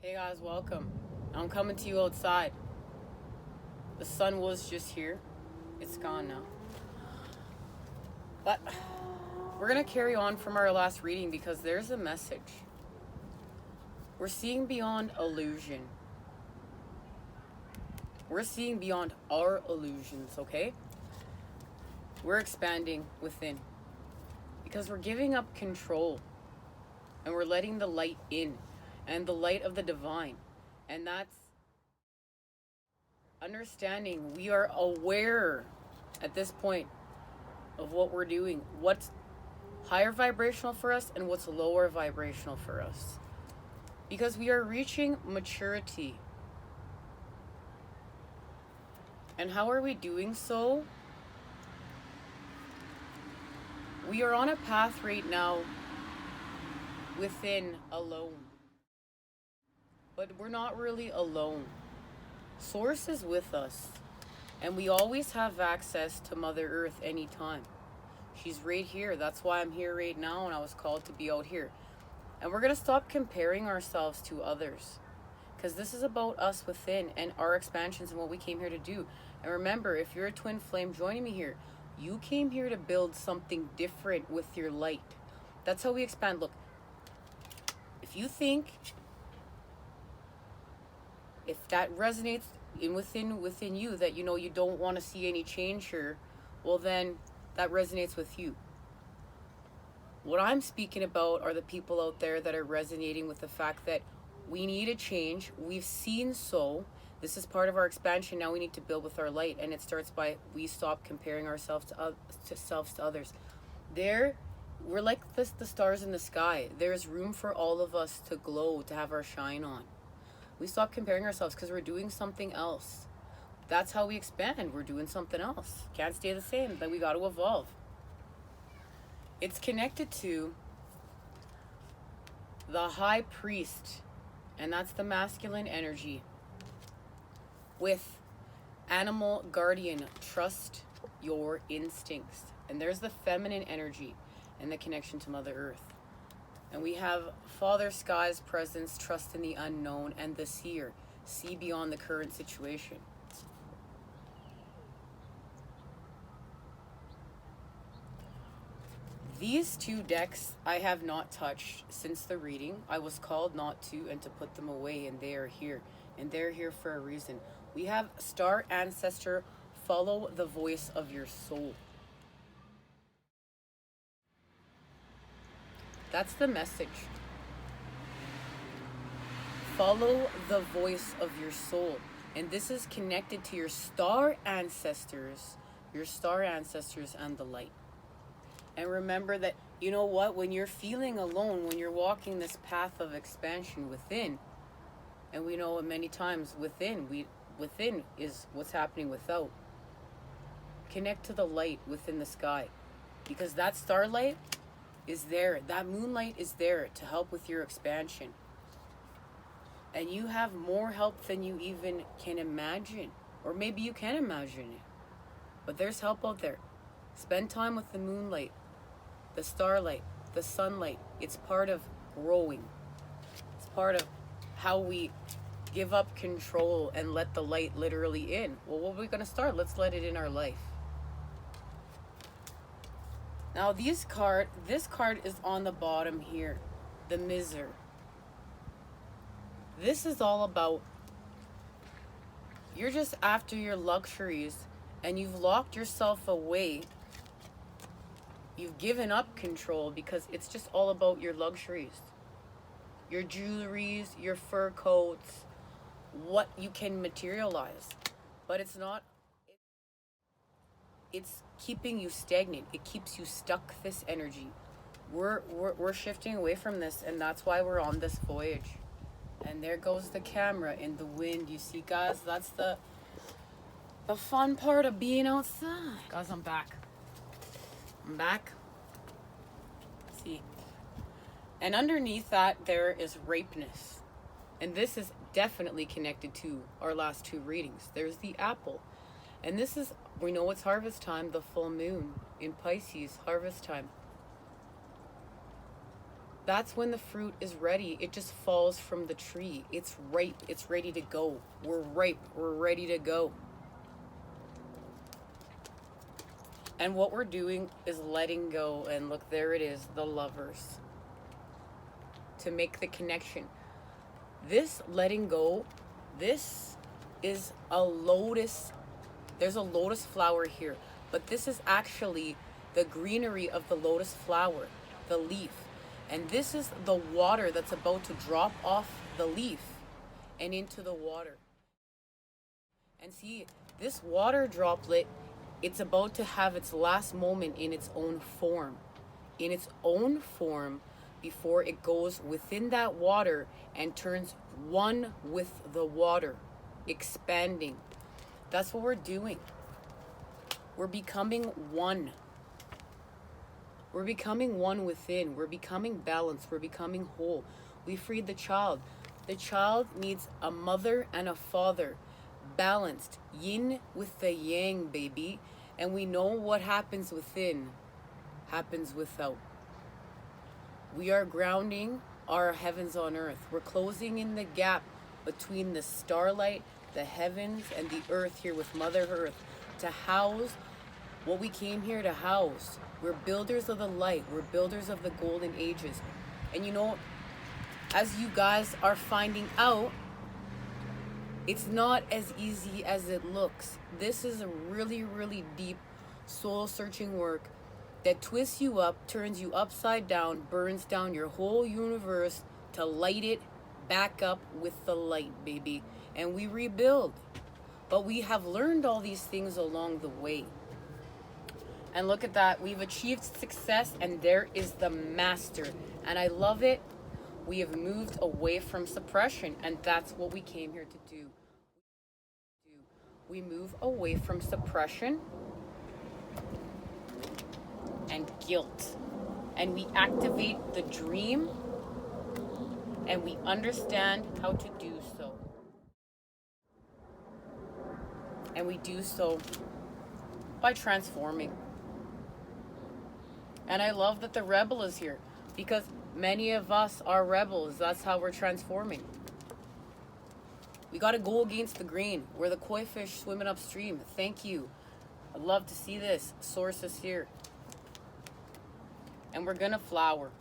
Hey guys, welcome. I'm coming to you outside. The sun was just here. It's gone now. But we're going to carry on from our last reading because there's a message. We're seeing beyond illusion. We're seeing beyond our illusions, okay? We're expanding within because we're giving up control and we're letting the light in and the light of the divine. And that's understanding. We are aware at this point of what we're doing, what's higher vibrational for us and what's lower vibrational for us, because we are reaching maturity. And how are we doing so? We are on a path right now within alone, but we're not really alone. Source is with us, and we always have access to Mother Earth anytime. She's right here. That's why I'm here right now, and I was called to be out here. And we're going to stop comparing ourselves to others, because this is about us within and our expansions and what we came here to do. And remember, if you're a twin flame joining me here, you came here to build something different with your light. That's how we expand. Look, if you think, if that resonates within you, that you don't want to see any change here, well then that resonates with you. What I'm speaking about are the people out there that are resonating with the fact that we need a change. We've seen so. This is part of our expansion. Now we need to build with our light, and it starts by we stop comparing ourselves to others. We're like the stars in the sky. There's room for all of us to glow, to have our shine on. We stop comparing ourselves because we're doing something else. That's how we expand. We're doing something else. Can't stay the same. Then we got to evolve. It's connected to the high priest, and that's the masculine energy, with animal guardian. Trust your instincts. And there's the feminine energy and the connection to Mother Earth. And we have Father Sky's presence, trust in the unknown, and the seer, see beyond the current situation. These two decks I have not touched since the reading. I was called not to and to put them away, and they are here. And they're here for a reason. We have Star Ancestor, follow the voice of your soul. That's the message. Follow the voice of your soul. And this is connected to your star ancestors and the light. And remember that, when you're feeling alone, when you're walking this path of expansion within, and we know many times within is what's happening without. Connect to the light within the sky, because that starlight is there. That moonlight is there to help with your expansion. And you have more help than you even can imagine. Or maybe you can imagine it. But there's help out there. Spend time with the moonlight, the starlight, the sunlight. It's part of growing. It's part of how we give up control and let the light literally in. Well, what are we going to start? Let's let it in our life. Now this card is on the bottom here, the Miser. This is all about, you're just after your luxuries and you've locked yourself away. You've given up control because it's just all about your luxuries. Your jewelries, your fur coats, what you can materialize. But it's not, it's keeping you stagnant. It keeps you stuck, this energy. We're shifting away from this, and that's why we're on this voyage. And there goes the camera in the wind. You see, guys, that's the fun part of being outside. Guys, I'm back. See. And underneath that, there is rapeness. And this is definitely connected to our last two readings. There's the apple. And this is, we know it's harvest time, the full moon in Pisces, harvest time. that's when the fruit is ready. It just falls from the tree. It's ripe. It's ready to go. We're ripe. We're ready to go. And what we're doing is letting go. And look, there it is, the Lovers. To make the connection. This letting go, this is a lotus. There's a lotus flower here. But this is actually the greenery of the lotus flower, the leaf. And this is the water that's about to drop off the leaf and into the water. And see, this water droplet, it's about to have its last moment in its own form. In its own form before it goes within that water and turns one with the water, expanding. That's what we're doing. We're becoming one. We're becoming one within. We're becoming balanced. We're becoming whole. We freed the child. The child needs a mother and a father. Balanced. Yin with the yang, baby. And we know what happens within happens without. We are grounding our heavens on earth. We're closing in the gap between the starlight, the heavens, and the earth here with Mother Earth to house what we came here to house. We're builders of the light. We're builders of the golden ages. And you know, as you guys are finding out, it's not as easy as it looks. This is a really, really deep soul-searching work that twists you up, turns you upside down, burns down your whole universe to light it back up with the light, baby. And we rebuild. But we have learned all these things along the way. And look at that. We've achieved success, and there is the master. And I love it. We have moved away from suppression, and that's what we came here to do. We move away from suppression and guilt. And we activate the dream, and we understand how to do so. And we do so by transforming. And I love that the rebel is here, because many of us are rebels. That's how we're transforming. We got to go against the grain. We're the koi fish swimming upstream. Thank you. I'd love to see this. Source is here. And we're going to flower.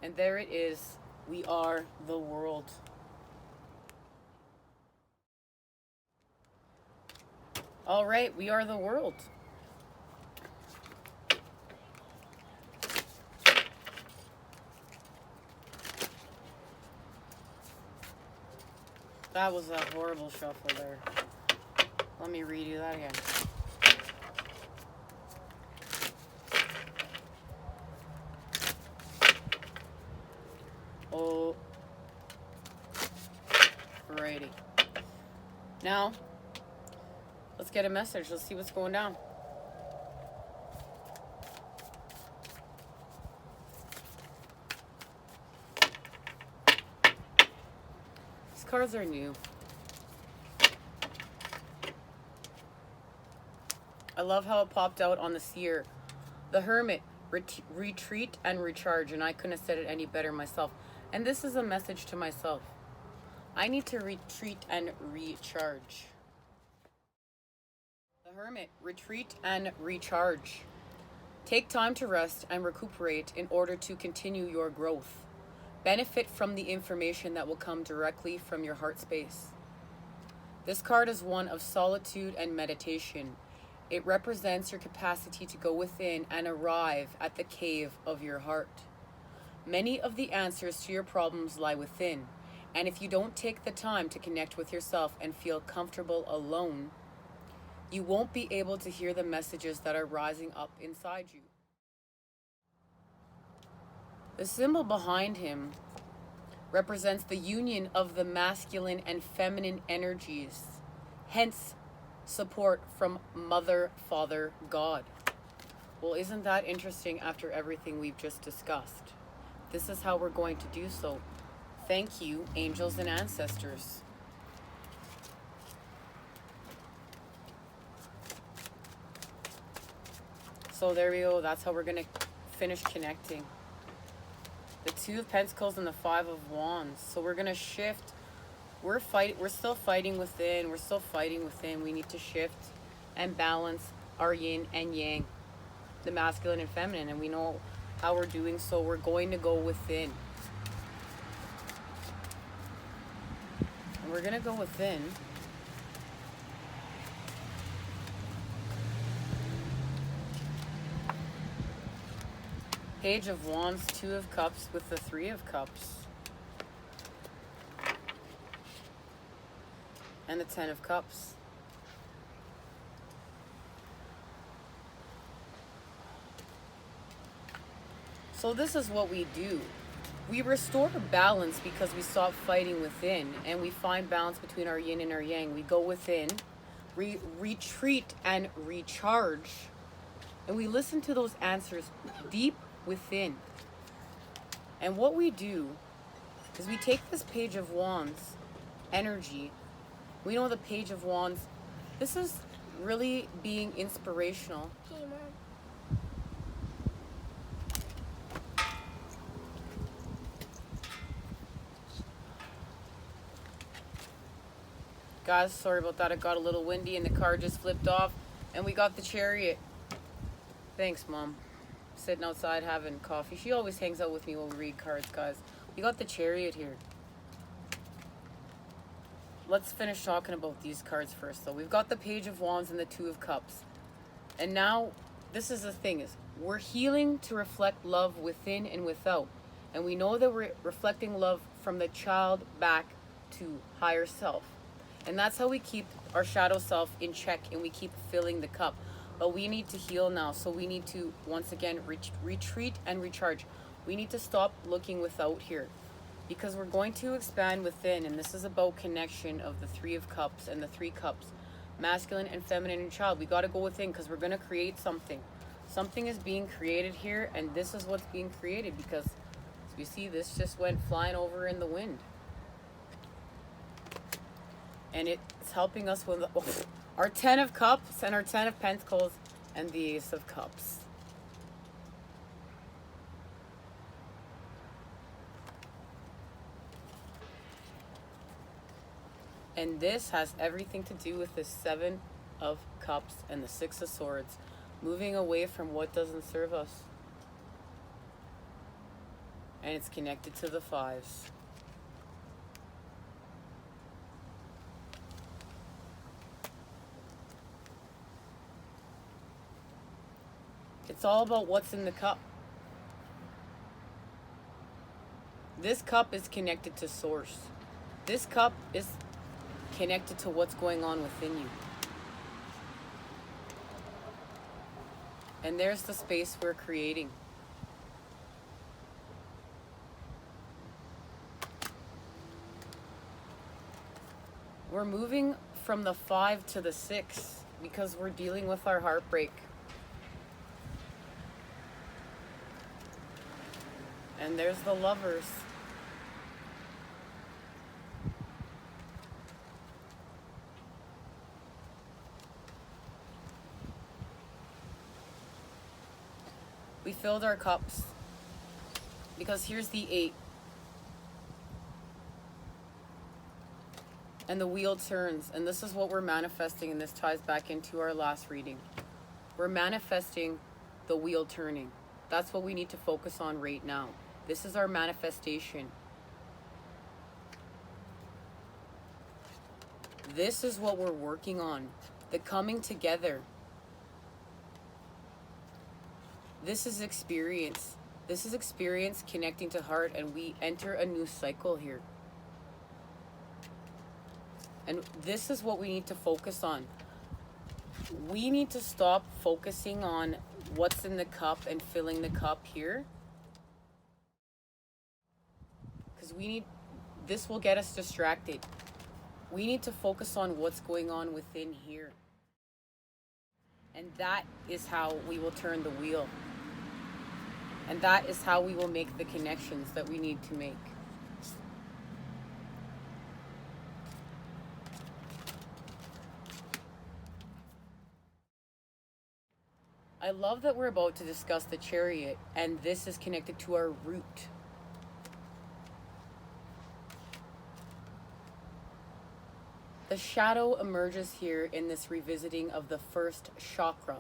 And there it is. We are the world. All right, we are the world. That was a horrible shuffle there. Let me redo that again. Oh. Alrighty. Now, let's get a message. Let's see what's going down. These cards are new. I love how it popped out on the seer. The Hermit, retreat and recharge. And I couldn't have said it any better myself. And this is a message to myself. I need to retreat and recharge. The Hermit, retreat and recharge. Take time to rest and recuperate in order to continue your growth. Benefit from the information that will come directly from your heart space. This card is one of solitude and meditation. It represents your capacity to go within and arrive at the cave of your heart. Many of the answers to your problems lie within, and if you don't take the time to connect with yourself and feel comfortable alone, you won't be able to hear the messages that are rising up inside you. The symbol behind him represents the union of the masculine and feminine energies, hence support from Mother, Father, God. Well, isn't that interesting after everything we've just discussed? This is how we're going to do so. Thank you, angels and ancestors. So there we go. That's how we're going to finish connecting. The Two of Pentacles and the Five of Wands. So we're going to shift. We're still fighting within. We're still fighting within. We need to shift and balance our yin and yang, the masculine and feminine. And we know how we're doing so. We're going to go within. And we're going to go within. Page of Wands, Two of Cups with the Three of Cups. And the Ten of Cups. So this is what we do. We restore balance because we stop fighting within, and we find balance between our yin and our yang. We go within, retreat and recharge, and we listen to those answers deep within. And what we do is we take this Page of Wands energy. We know the Page of Wands, this is really being inspirational. Hey, Mom. Guys, sorry about that. It got a little windy and the car just flipped off, and we got the Chariot. Thanks, Mom. Sitting outside having coffee. She always hangs out with me while we read cards, guys. We got the Chariot here. Let's finish talking about these cards first, though. We've got the Page of Wands and the Two of Cups. And now, this is the thing, is we're healing to reflect love within and without. And we know that we're reflecting love from the child back to higher self. And that's how we keep our shadow self in check, and we keep filling the cup. But we need to heal now. So we need to, once again, retreat and recharge. We need to stop looking without here, because we're going to expand within. And this is about connection of the Three of Cups and the Three Cups. Masculine and feminine and child. We got to go within, because we're going to create something. Something is being created here, and this is what's being created, because as we see, this just went flying over in the wind. And it's helping us with our Ten of Cups and our Ten of Pentacles and the Ace of Cups. And this has everything to do with the Seven of Cups and the Six of Swords. Moving away from what doesn't serve us. And it's connected to the Fives. It's all about what's in the cup. This cup is connected to source. This cup is connected to what's going on within you. And there's the space we're creating. We're moving from the 5 to the 6 because we're dealing with our heartbreak. And there's the Lovers. We filled our cups, because here's the 8. And the wheel turns, and this is what we're manifesting, and this ties back into our last reading. We're manifesting the wheel turning. That's what we need to focus on right now. This is our manifestation. This is what we're working on. The coming together. This is experience. This is experience connecting to heart, and we enter a new cycle here. And this is what we need to focus on. We need to stop focusing on what's in the cup and filling the cup here. Because this will get us distracted. We need to focus on what's going on within here. And that is how we will turn the wheel. And that is how we will make the connections that we need to make. I love that we're about to discuss the Chariot, and this is connected to our root. The shadow emerges here in this revisiting of the first chakra.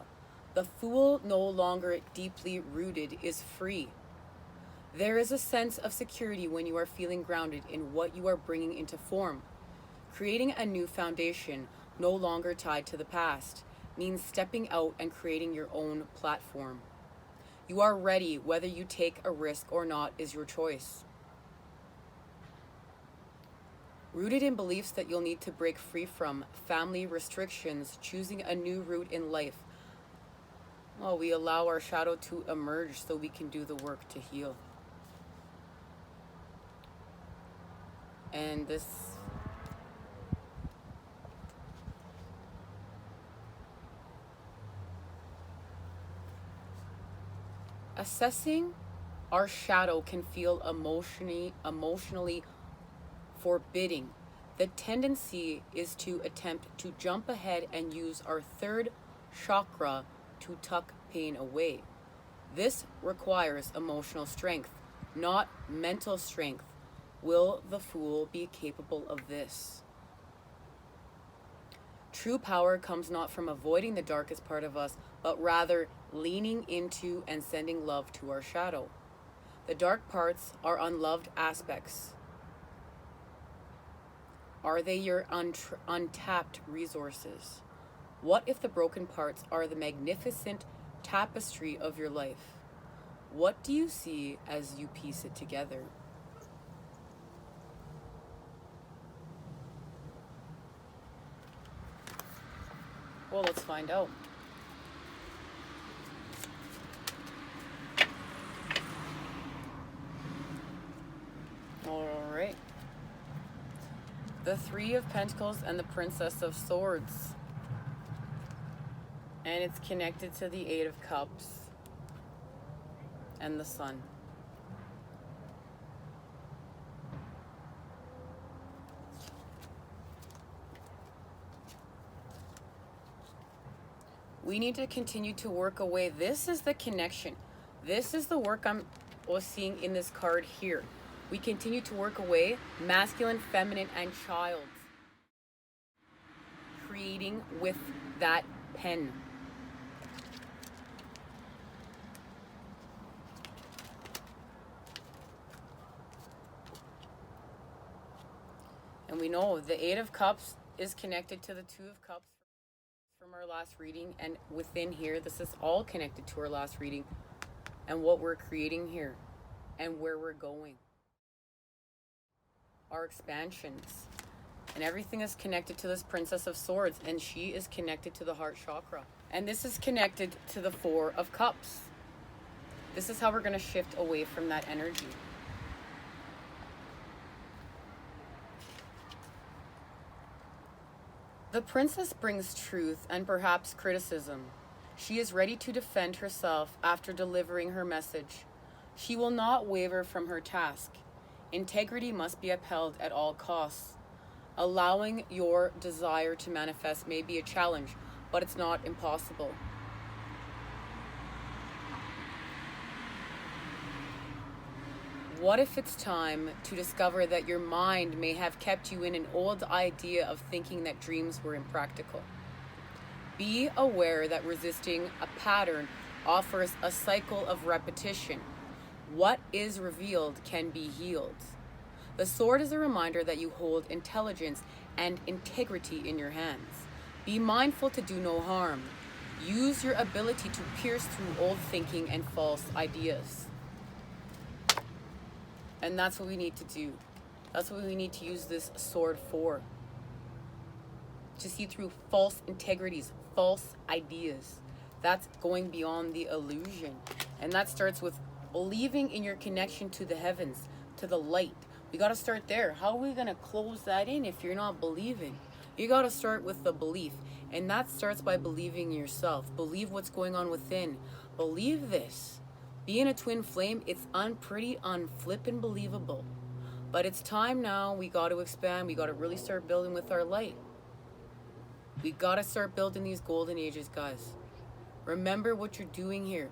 The Fool, no longer deeply rooted, is free. There is a sense of security when you are feeling grounded in what you are bringing into form. Creating a new foundation, no longer tied to the past, means stepping out and creating your own platform. You are ready. Whether you take a risk or not is your choice. Rooted in beliefs that you'll need to break free from, family restrictions, choosing a new route in life. Well, we allow our shadow to emerge so we can do the work to heal. And this assessing our shadow can feel emotionally forbidding. The tendency is to attempt to jump ahead and use our third chakra to tuck pain away. This requires emotional strength, not mental strength. Will the Fool be capable of this? True power comes not from avoiding the darkest part of us, but rather leaning into and sending love to our shadow. The dark parts are unloved aspects. Are they your untapped resources? What if the broken parts are the magnificent tapestry of your life? What do you see as you piece it together? Well, let's find out. All right. The Three of Pentacles and the Princess of Swords. And it's connected to the Eight of Cups and the Sun. We need to continue to work away. This is the connection. This is the work I'm seeing in this card here. We continue to work away masculine, feminine, and child. Creating with that pen. And we know the Eight of Cups is connected to the Two of Cups from our last reading, and within here this is all connected to our last reading and what we're creating here and where we're going, our expansions, and everything is connected to this Princess of Swords, and she is connected to the heart chakra, and this is connected to the Four of Cups. This is how we're going to shift away from that energy. The princess brings truth and perhaps criticism. She is ready to defend herself after delivering her message. She will not waver from her task. Integrity must be upheld at all costs. Allowing your desire to manifest may be a challenge, but it's not impossible. What if it's time to discover that your mind may have kept you in an old idea of thinking that dreams were impractical? Be aware that resisting a pattern offers a cycle of repetition. What is revealed can be healed. The sword is a reminder that you hold intelligence and integrity in your hands. Be mindful to do no harm. Use your ability to pierce through old thinking and false ideas. And that's what we need to do. That's what we need to use this sword for. To see through false integrities, false ideas. That's going beyond the illusion. And that starts with believing in your connection to the heavens, to the light. We got to start there. How are we going to close that in if you're not believing? You got to start with the belief. And that starts by believing in yourself. Believe what's going on within. Believe this. Being a twin flame, it's pretty unflippin' believable. But it's time now. We got to expand. We got to really start building with our light. We got to start building these golden ages, guys. Remember what you're doing here.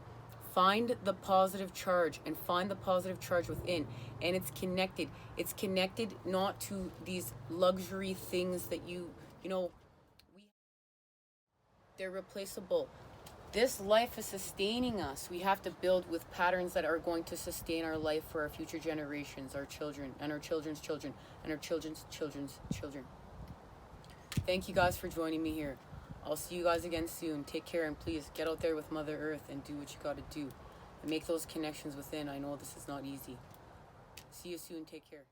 Find the positive charge and find the positive charge within. And it's connected. It's connected not to these luxury things that they're replaceable. This life is sustaining us. We have to build with patterns that are going to sustain our life for our future generations, our children, and our children's children, and our children's children's children. Thank you guys for joining me here. I'll see you guys again soon. Take care, and please get out there with Mother Earth and do what you gotta do. And make those connections within. I know this is not easy. See you soon. Take care.